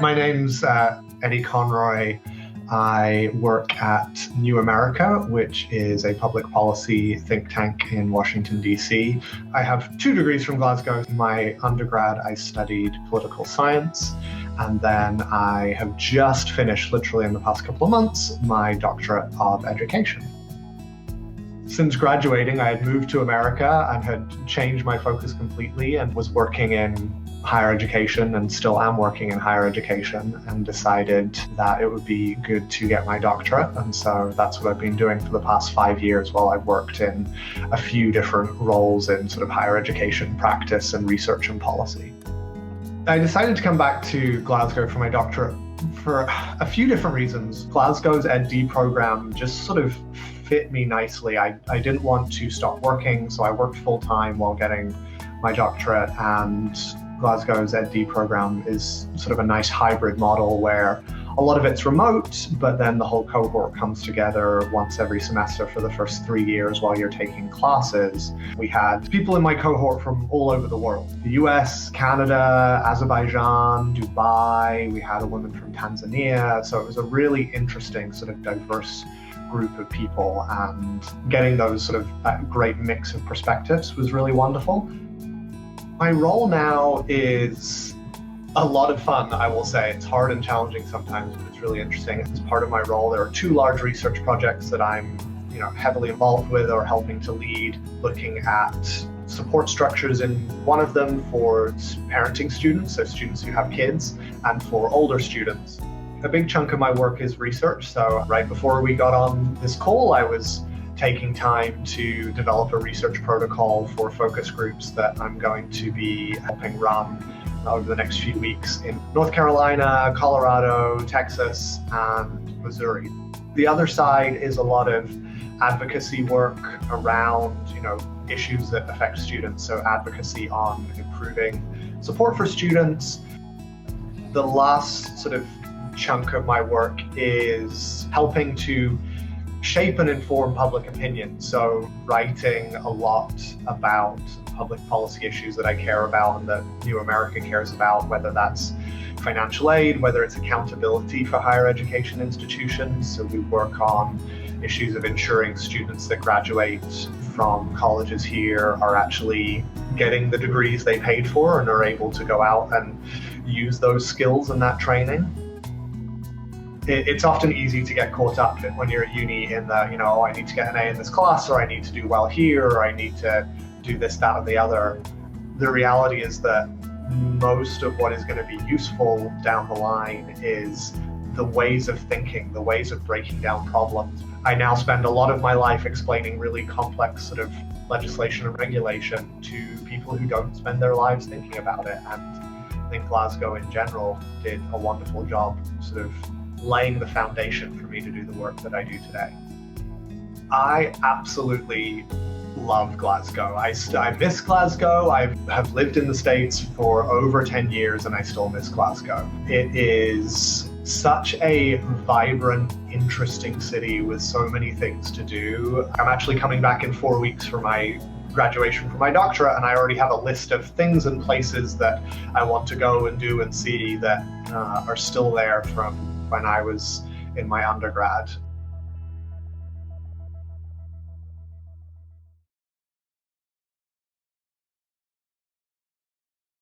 My name's Eddie Conroy. I work at New America, which is a public policy think tank in Washington, D.C. I have 2 degrees from Glasgow. My undergrad, I studied political science, and then I have just finished, literally in the past couple of months, my doctorate of education. Since graduating, I had moved to America and had changed my focus completely and was working in higher education and still am working in higher education, and decided that it would be good to get my doctorate. And so that's what I've been doing for the past 5 years while I've worked in a few different roles in sort of higher education practice and research and policy. I decided to come back to Glasgow for my doctorate for a few different reasons. Glasgow's Ed.D program just sort of fit me nicely. I didn't want to stop working, so I worked full time while getting my doctorate, and Glasgow's Ed.D program is sort of a nice hybrid model where a lot of it's remote, but then the whole cohort comes together once every semester for the first 3 years while you're taking classes. We had people in my cohort from all over the world: the US, Canada, Azerbaijan, Dubai. We had a woman from Tanzania. So it was a really interesting sort of diverse group of people, and getting those sort of that great mix of perspectives was really wonderful. My role now is a lot of fun, I will say. It's hard and challenging sometimes, but it's really interesting. As part of my role, there are 2 large research projects that I'm heavily involved with or helping to lead, looking at support structures in one of them for parenting students, so students who have kids, and for older students. A big chunk of my work is research. So right before we got on this call, I was taking time to develop a research protocol for focus groups that I'm going to be helping run over the next few weeks in North Carolina, Colorado, Texas, and Missouri. The other side is a lot of advocacy work around, issues that affect students. So advocacy on improving support for students. The last sort of chunk of my work is helping to shape and inform public opinion. So writing a lot about public policy issues that I care about and that New America cares about, whether that's financial aid, whether it's accountability for higher education institutions. So we work on issues of ensuring students that graduate from colleges here are actually getting the degrees they paid for and are able to go out and use those skills and that training. It's often easy to get caught up when you're at uni in the, I need to get an A in this class, or I need to do well here, or I need to do this, that, or the other. The reality is that most of what is going to be useful down the line is the ways of thinking, the ways of breaking down problems. I now spend a lot of my life explaining really complex sort of legislation and regulation to people who don't spend their lives thinking about it. And I think Glasgow in general did a wonderful job sort of laying the foundation for me to do the work that I do today. I absolutely love Glasgow. I miss Glasgow. I have lived in the States for over 10 years and I still miss Glasgow. It is such a vibrant, interesting city with so many things to do. I'm actually coming back in 4 weeks for my graduation from my doctorate, and I already have a list of things and places that I want to go and do and see that are still there from when I was in my undergrad.